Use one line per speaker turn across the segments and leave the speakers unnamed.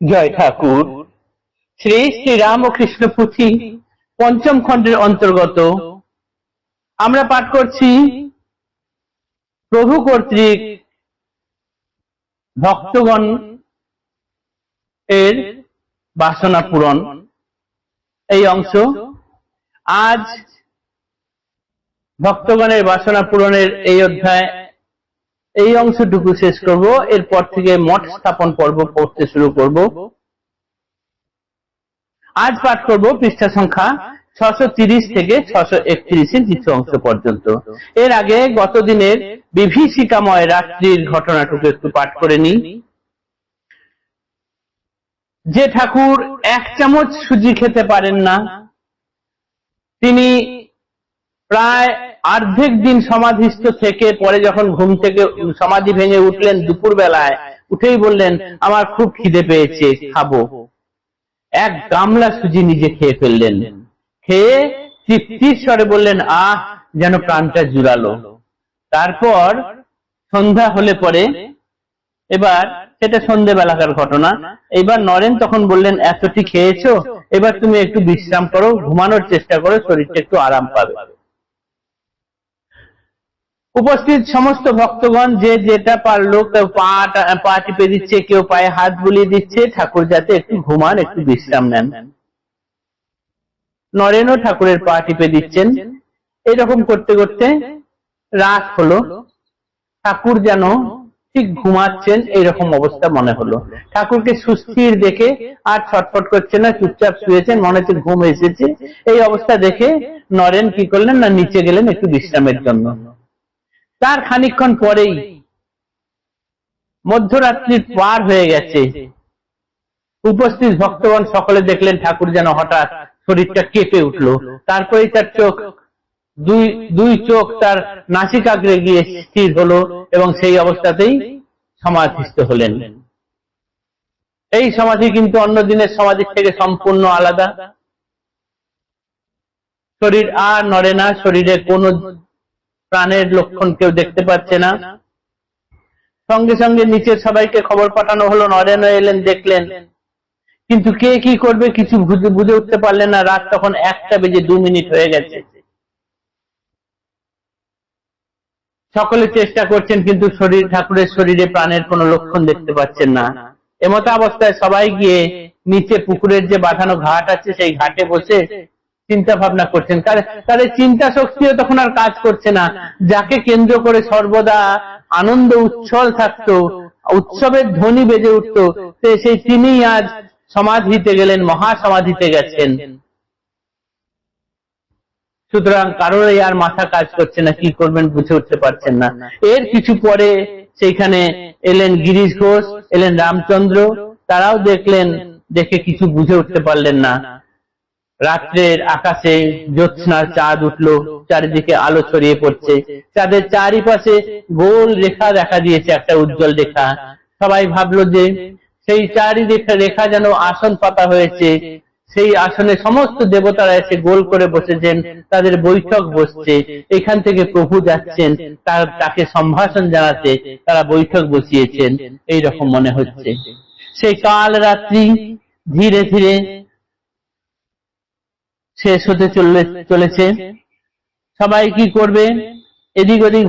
জয় ঠাকুর। শ্রী শ্রী রামকৃষ্ণ পুঁথি পঞ্চম খণ্ডের অন্তর্গত আমরা পাঠ করছি প্রভু কর্তৃক ভক্তগণ এর বাসনা পূরণ এই অংশ। আজ ভক্তগণের বাসনা পূরণের এই অধ্যায় এই অংশটুকু শেষ করব। এরপর থেকে মঠ স্থাপন পর্ব পড়তে শুরু করব। আজ পাঠ করব পৃষ্ঠা সংখ্যা 630 থেকে 631 কিছু অংশ পর্যন্ত। এর আগে গত দিনের বিভীষিকাময় রাত্রির ঘটনাটুকু একটু পাঠ করে নিই। যে ঠাকুর 1 চামচ সুজি খেতে পারেন না, তিনি প্রায় অর্ধেক দিন সমাধিস্থ থেকে পরে যখন ঘুম থেকে সমাধি ভেঙে উঠলেন দুপুর বেলায়, উঠেই বললেন আমার খুব খিদে পেয়েছে, খাবো। 1 গামলা সুজি নিজে খেয়ে ফেললেন। খেয়ে তৃপ্তির স্বরে বললেন আহ, যেন প্রাণটা জুড়ালো। তারপর সন্ধ্যা হলে পরে, এবার সেটা সন্ধ্যেবেলাকার ঘটনা, এবার নরেন তখন বললেন এতটি খেয়েছো, এবার তুমি একটু বিশ্রাম করো, ঘুমানোর চেষ্টা করো, শরীরটা একটু আরাম পাবে। উপস্থিত সমস্ত ভক্তগণ যে যেটা পারলো, কেউ পা টিপে দিচ্ছে, কেউ পায়ে হাত বুলিয়ে দিচ্ছে, ঠাকুর যাতে একটু ঘুমান, একটু বিশ্রাম নেন। নরেনও ঠাকুরের পা টিপে দিচ্ছেন। এইরকম করতে করতে রাত হলো। ঠাকুর যেন ঠিক ঘুমাচ্ছেন এইরকম অবস্থা মনে হলো। ঠাকুরকে সুস্থির দেখে আর ছটফট করছে না, চুপচাপ শুয়েছেন, মনে হচ্ছে ঘুম এসেছে। এই অবস্থা দেখে নরেন কি করলেন না, নিচে গেলেন একটু বিশ্রামের জন্য। তার খানিকক্ষণ পরেই মধ্যরাত্রির পার হয়ে গেছে। উপস্থিত ভক্তগণ সকলে দেখলেন ঠাকুর যেন হঠাৎ শরীরটা কেঁপে উঠলো। তারপরে তার চোখ দুই চোখ তার নাসিকাগ্রে গিয়ে স্থির হলো এবং সেই অবস্থাতেই সমাধিস্থ হলেন। এই সমাধি কিন্তু অন্য দিনের সমাধির থেকে সম্পূর্ণ আলাদা। শরীর আর নড়ে না, শরীরে কোনো প্রাণের লক্ষণ কেউ দেখতে পাচ্ছে না। সঙ্গে সঙ্গে নিচের সবাইকে খবর পাঠানো হলো, নরেন এলেন, দেখলেন, কিন্তু কে কি করবে কিছু বুঝে উঠতে পারলেন না। রাত তখন 1:02 হয়ে গেছে। সকলে চেষ্টা করছেন, কিন্তু ঠাকুরের শরীরে প্রাণের কোনো লক্ষণ দেখতে পাচ্ছেন না। এমত অবস্থায় সবাই গিয়ে নিচে পুকুরের যে বাঁধানো ঘাট আছে সেই ঘাটে বসে চিন্তা ভাবনা করছেন। তাদের চিন্তা শক্তিও তখন আর কাজ করছে না। যাকে কেন্দ্র করে সর্বদা আনন্দ উচ্ছল থাকতো, উৎসবের ধ্বনি বেজে উঠতো, সেই তিনি আজ সমাধিতে গেলেন, মহাসমাধিতে গেছেন। সুতরাং কারোরই আর মাথা কাজ করছে না, কি করবেন বুঝে উঠতে পারছেন না। এর কিছু পরে সেইখানে এলেন গিরিশ ঘোষ, এলেন রামচন্দ্র, তারাও দেখলেন, দেখে কিছু বুঝে উঠতে পারলেন না। রাত্রের আকাশে জ্যোৎস্নার চাঁদ উঠলো, চারিদিকে আলো ছড়িয়ে পড়ছে, চাঁদের চারিপাশে গোল রেখা দেখা দিয়েছে, একটা উজ্জ্বল রেখা। সবাই ভাবলো যে সেই চারিদিকে রেখা যেন আসন পাতা হয়েছে, সেই আসনে সমস্ত দেবতারা এসে গোল করে বসেছেন, তাদের বৈঠক বসছে। এখান থেকে প্রভু যাচ্ছেন, তাকে সম্ভাষণ জানাতে তারা বৈঠক বসিয়েছেন, এইরকম মনে হচ্ছে। সেই কাল রাত্রি ধীরে ধীরে শেষ হতে চলেছে। সবাই কি করবে এদিক ওদিক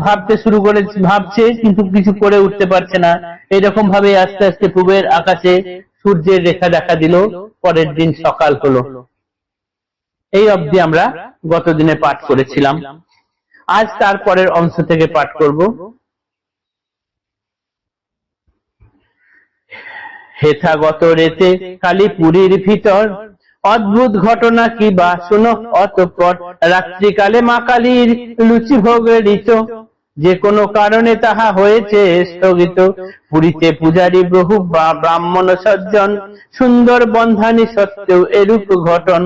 ভাবছে, কিন্তু কিছু করে উঠতে পারছে না। এইরকম ভাবে আস্তে আস্তে পূবের আকাশে সূর্যের রেখা দেখা দিল। পরের দিন সকাল হলো। এই অবধি আমরা গত দিনে পাঠ করেছিলাম। আজ তারপরের অংশ থেকে পাঠ করব। হেথাগত রেতে কালীপুরীর ভিতর অদ্ভুত ঘটনা কি বা শুনো অতঃপর। রাত্রিকালে মা কালীর লুচি ভোগ ঋত, যে কোনো কারণে তাহা হয়েছে স্থগিত। পুরীতে পূজারী বহু ব্রাহ্মণ সজ্জন, সুন্দর বন্ধানী সত্ত্বেও এরূপ ঘটন।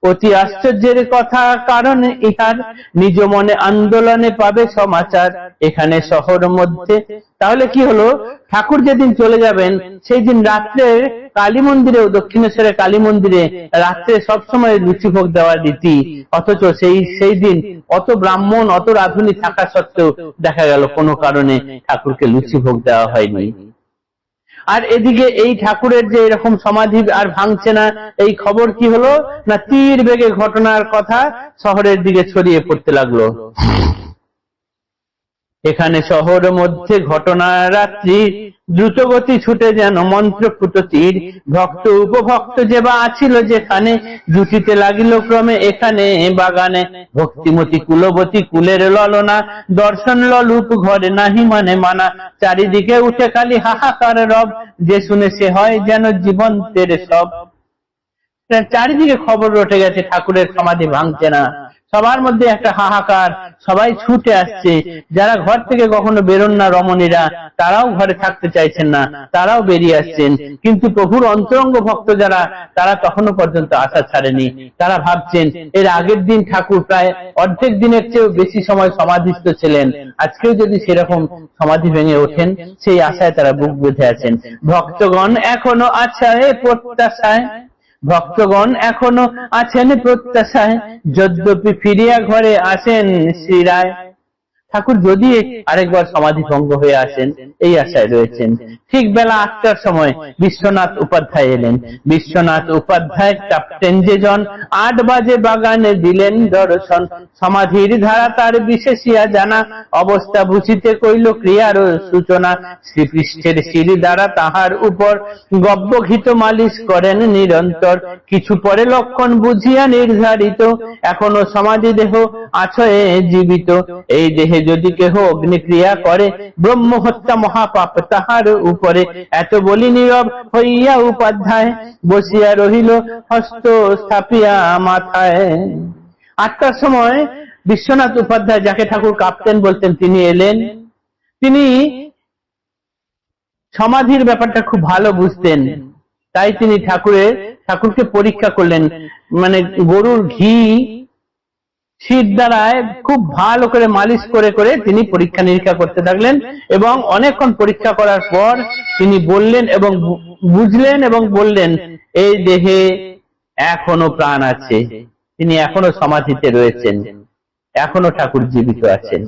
অতি আশ্চর্যের কথা, কারণ ইহার নিজ মনে আন্দোলনে পাবে সমাচার এখানে শহর মধ্যে। তাহলে কি হলো, ঠাকুর যেদিন চলে যাবেন সেই দিন রাত্রে কালী মন্দিরে, দক্ষিণেশ্বরের কালী মন্দিরে রাত্রে সবসময় লুচিভোগ দেওয়ার রীতি, অথচ সেই দিন অত ব্রাহ্মণ অত রাঁধুনি থাকা সত্ত্বেও দেখা গেল কোনো কারণে ঠাকুরকে লুচিভোগ দেওয়া হয়নি। আর এদিকে এই ঠাকুরের যে এরকম সমাধি আর ভাঙছে না, এই খবর কি হলো না তীর বেগে ঘটনার কথা শহরের দিকে ছড়িয়ে পড়তে লাগলো। এখানে শহর মধ্যে ঘটনা রাত্রি, দ্রুতগতি ছুটে যেন মন্ত্রপুত তীর, ভক্ত উপভক্ত যে বা আছিল যেখানে, জুটিতে লাগিল ক্রমে এখানে বাগানে, ভক্তিমতী কুলবতী কুলের ললনা, দর্শন ললুপ ঘরে নাহি মানে মানা, চারিদিকে উঠে খালি হাহাকার রব, যে শুনে সে হয় যেন জীবন্তের সব। চারিদিকে খবর রটে গেছে ঠাকুরের সমাধি ভাঙছে না, সবার মধ্যে একটা হাহাকার, সবাই ছুটে আসছে। যারা ঘর থেকে কখনো বেরোন না রমণীরা, তারাও ঘরে থাকতে চাইছেন না, তারাও বেরিয়ে আসছেন। কিন্তু প্রভুর অন্তরঙ্গ ভক্ত যারা, তারা তখনো পর্যন্ত আশা ছাড়েনি। তারা ভাবছেন এর আগের দিন ঠাকুর প্রায় অর্ধেক দিনের চেয়েও বেশি সময় সমাধিস্থ ছিলেন, আজকেও যদি সেরকম সমাধি ভেঙে ওঠেন, সেই আশায় তারা বুক বেঁধে আছেন। ভক্তগণ এখনো আশায় প্রত্যাশায়, ভক্তগণ এখনো আছেন প্রত্যাশায়, যদ্যপি ফিরিয়া ঘরে আসেন শ্রীরায়। ঠাকুর যদি আরেকবার সমাধি ভঙ্গ হয়ে আসেন, এই আশায় রয়েছেন। ঠিক বেলা ৮টার সময় বিশ্বনাথ উপাধ্যায় এলেন। বিশ্বনাথ উপাধ্যায় ক্যাপ্টেন যে জন, ৮ বাজে বাগানে দিলেন দর্শন, সমাধির ধারা তার বিশেষিয়া জানা, অবস্থা বুঝিতে কইল ক্রিয়ার সূচনা, শ্রীপৃষ্ঠের সিঁড়ি দ্বারা তাহার উপর গব্যঘিত মালিশ করেন নিরন্তর, কিছু পরে লক্ষণ বুঝিয়া নির্ধারিত, এখনো সমাধি দেহ আছয়ে জীবিত, এই দেহে যদি কেহ অগ্নিক্রিয়া করে, ব্রহ্ম হত্যা মহাপাপ তাহার উপরে। এত বলি নীরব হইয়া উপাধ্যায়, বসিয়া রহিল হস্ত স্থাপিয়া মাথায়। ৮টার সময় বিশ্বনাথ উপাধ্যায়, যাকে ঠাকুর কাপ্তেন বলতেন, তিনি এলেন। তিনি সমাধির ব্যাপারটা খুব ভালো বুঝতেন, তাই তিনি ঠাকুরকে পরীক্ষা করলেন। মানে গরুর ঘি শীত দ্বারায় খুব ভালো করে মালিশ করে করে তিনি পরীক্ষা নিরীক্ষা করতে থাকলেন, এবং অনেকক্ষণ পরীক্ষা করার পর তিনি বললেন এবং বুঝলেন এবং বললেন, এই দেহে এখনো প্রাণ আছে, তিনি এখনো সমাধিতে রয়েছেন, এখনো ঠাকুর জীবিত আছেন।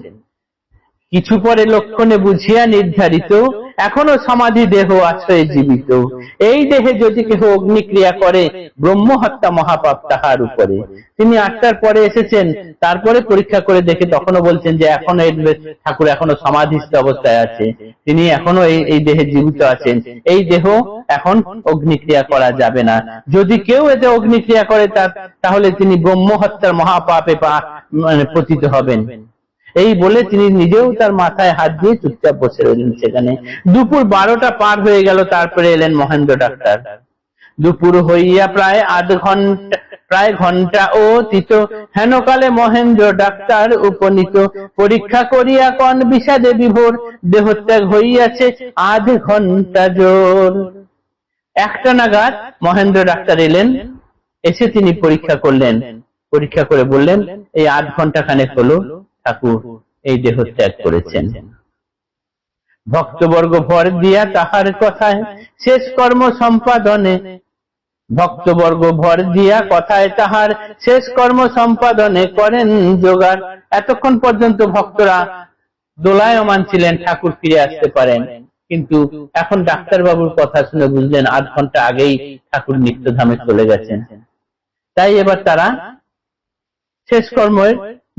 কিছু পরে লক্ষণে বুঝিয়া নির্ধারিত, এখনো সমাধি দেহ আছে জীবিত, এই দেহে যদি কেহ অগ্নিক্রিয়া করে, ব্রহ্ম হত্যা মহাপাপ তাহার উপরে। তিনি ৮টার পরে এসেছেন, তারপরে পরীক্ষা করে দেখে তখনও বলছেন যে এখনো ঠাকুর এখনো সমাধিস্থ অবস্থায় আছে, তিনি এখনো এই দেহে জীবিত আছেন, এই দেহ এখন অগ্নিক্রিয়া করা যাবে না। যদি কেউ এতে অগ্নিক্রিয়া করে তাহলে তিনি ব্রহ্ম হত্যার মহাপাপে পতিত হবেন। এই বলে তিনি নিজেও তার মাথায় হাত দিয়ে চুপচাপ বসে রইলেন সেখানে। দুপুর 12টা পার হয়ে গেল, তারপরে এলেন মহেন্দ্র ডাক্তার। দুপুর হইয়া প্রায় ঘন্টা অতীত, হেনকালে মহেন্দ্র ডাক্তার উপনীত, পরীক্ষা করিয়া কন বিষাদে বিভোর, দেহত্যাগ হইয়াছে আধ ঘন্টা জোর। 1টা নাগাদ মহেন্দ্র ডাক্তার এলেন, এসে তিনি পরীক্ষা করলেন, পরীক্ষা করে বললেন এই 8 ঘন্টা খানেক হলো ঠাকুর এই দেহ ত্যাগ করেছেন। ভক্তবর্গ ভর দিয়া তাহার কথায় শেষ কর্ম সম্পাদনে, ভক্তবর্গ ভর দিয়া কথায় তাহার শেষ কর্ম সম্পাদনে করেন জোগাড়। এতক্ষণ পর্যন্ত ভক্তরা দোলায়মান ছিলেন ঠাকুর ফিরে আসতে পারেন, কিন্তু এখন ডাক্তারবাবুর কথা শুনে বুঝলেন 8 ঘন্টা আগেই ঠাকুর নিত্যধামে চলে গেছেন। তাই এবার তারা শেষ কর্মের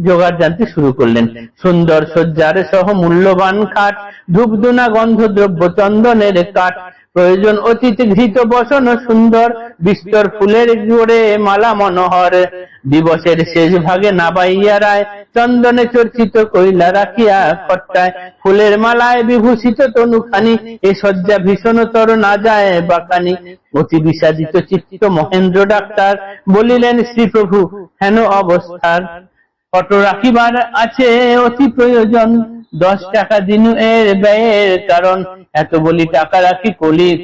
জোগাড় জানতে শুরু করলেন। সুন্দর সজ্জার সহ মূল্যবান খাট, ধূপধুনা গন্ধদ্রব্য চন্দনের কাঠ, প্রয়োজন অতীত ঘৃত বসন সুন্দর, বিস্তর ফুলের জোড়ে মালা মনোহর। দিবসের শেষ ভাগে নাবাইয়া রায়, চন্দনে চর্চিত কইলা রাখিয়া খট্টায়, ফুলের মালায় বিভূষিত তনুখানি, এ সজ্জা ভীষণতর না যায় বাকানি। অতি বিষাদিত চিত্ত মহেন্দ্র ডাক্তার বলিলেন, শ্রীপ্রভু হেন অবস্থার, ফটো রাখিবার আছে অতি প্রয়োজন, 10 টাকা দিনু এর ব্যয়ের কারণ। এত বলি টাকা রাখি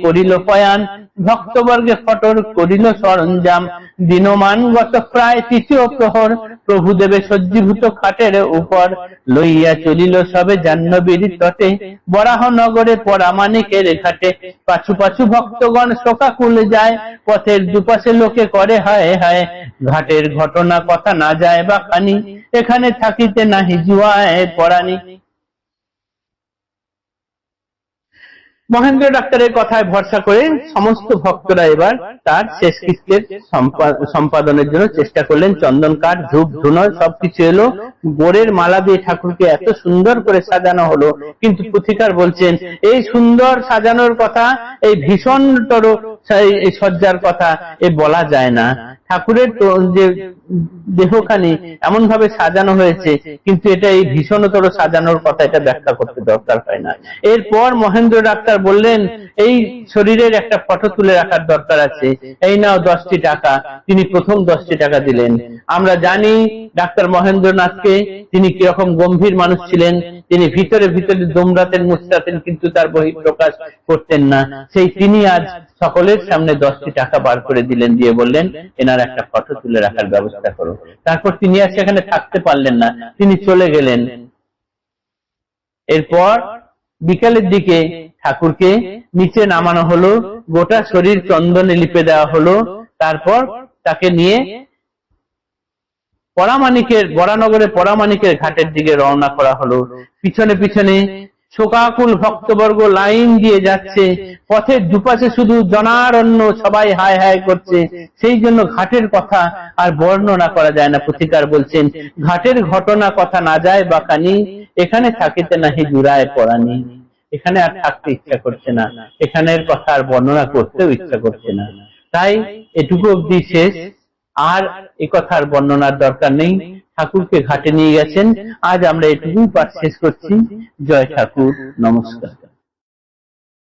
করিল পয়ান, ভক্তবর্গে ফটোর করিল সরঞ্জাম। দিনমান গত প্রায় 3য় প্রহর, প্রভুদেবে সজ্জীভূত খাটের উপর, লইয়া চলিল সবে জাহ্নবীর তটে, বরাহ নগরে পরামানিকের ঘাটে। পাছু পাছু ভক্তগণ শোকাকুল যায়, পথের দুপাশে লোকে করে হায় হায়। ঘাটের ঘটনা কথা না যায় বা খানি, এখানে থাকিতে নাহি জুয়ায় পরানি। মহেন্দ্র ডাক্তারের কথায় ভরসা করে সমস্ত ভক্তরা এবার তার শেষকৃত্যের সম্পাদনের জন্য চেষ্টা করলেন। চন্দন কাঠ, ধূপ, ধুনো সবকিছু এলো, গোড়ের মালা দিয়ে ঠাকুরকে এত সুন্দর করে সাজানো হলো, কিন্তু পুথিকার বলছেন এই সুন্দর সাজানোর কথা, এই ভীষণতর এই সজ্জার কথা এ বলা যায় না। ঠাকুরের যে দেহখানি এমন ভাবে সাজানো হয়েছে, কিন্তু এটা এই ভীষণতর সাজানোর কথা এটা ব্যাখ্যা করতে দরকার হয় না। এরপর মহেন্দ্র ডাক্তার বললেন এই শরীরের একটা ফটো তুলে রাখার দরকার আছে, এই নাও 10টি টাকা। তিনি প্রথম 10টি টাকা দিলেন। আমরা জানি ডাক্তার মহেন্দ্রনাথকে, তিনি কিরকম গম্ভীর মানুষ ছিলেন। তিনি ভিতরে ভিতরে দোমরাতেন, মুচড়াতেন, কিন্তু তার বহিঃপ্রকাশ করতেন না। সেই তিনি আজ সকলের সামনে 10টি টাকা বার করে দিলেন, দিয়ে বললেন এনার একটা ফটো তুলে রাখার ব্যবস্থা করো। তারপর তিনি আর সেখানে থাকতে পারলেন না, তিনি চলে গেলেন। এরপর বিকালের দিকে ঠাকুরকে নিচে নামানো হলো, গোটা শরীর চন্দনে লিপে দেওয়া হলো। তারপর তাকে নিয়ে বরানগরে পরামানিকের ঘাটের দিকে রওনা করা হলো। পিছনে পিছনে শোকাকুল ভক্তবর্গ লাইন দিয়ে যাচ্ছে, পথের দুপাশে শুধু জনারণ্য, সবাই হায় হায় করছে। সেই জন্য ঘাটের কথা আর বর্ণনা করা যায় না। পুথিকার বলছেন ঘাটের ঘটনা কথা না যায় বাকানি, এখানে থাকিতে নাহি জুড়ায় পরানি। এখানে আর থাকতে ইচ্ছা করছে না, এখানের কথা আর বর্ণনা করতেও ইচ্ছা করছে না। তাই এটুকু অবধি শেষ, আর এ কথার বর্ণনার দরকার নেই। ঠাকুরকে ঘাটে নিয়ে গেছেন। আজ আমরা এটুকুই পাঠ শেষ করছি। জয় ঠাকুর, নমস্কার।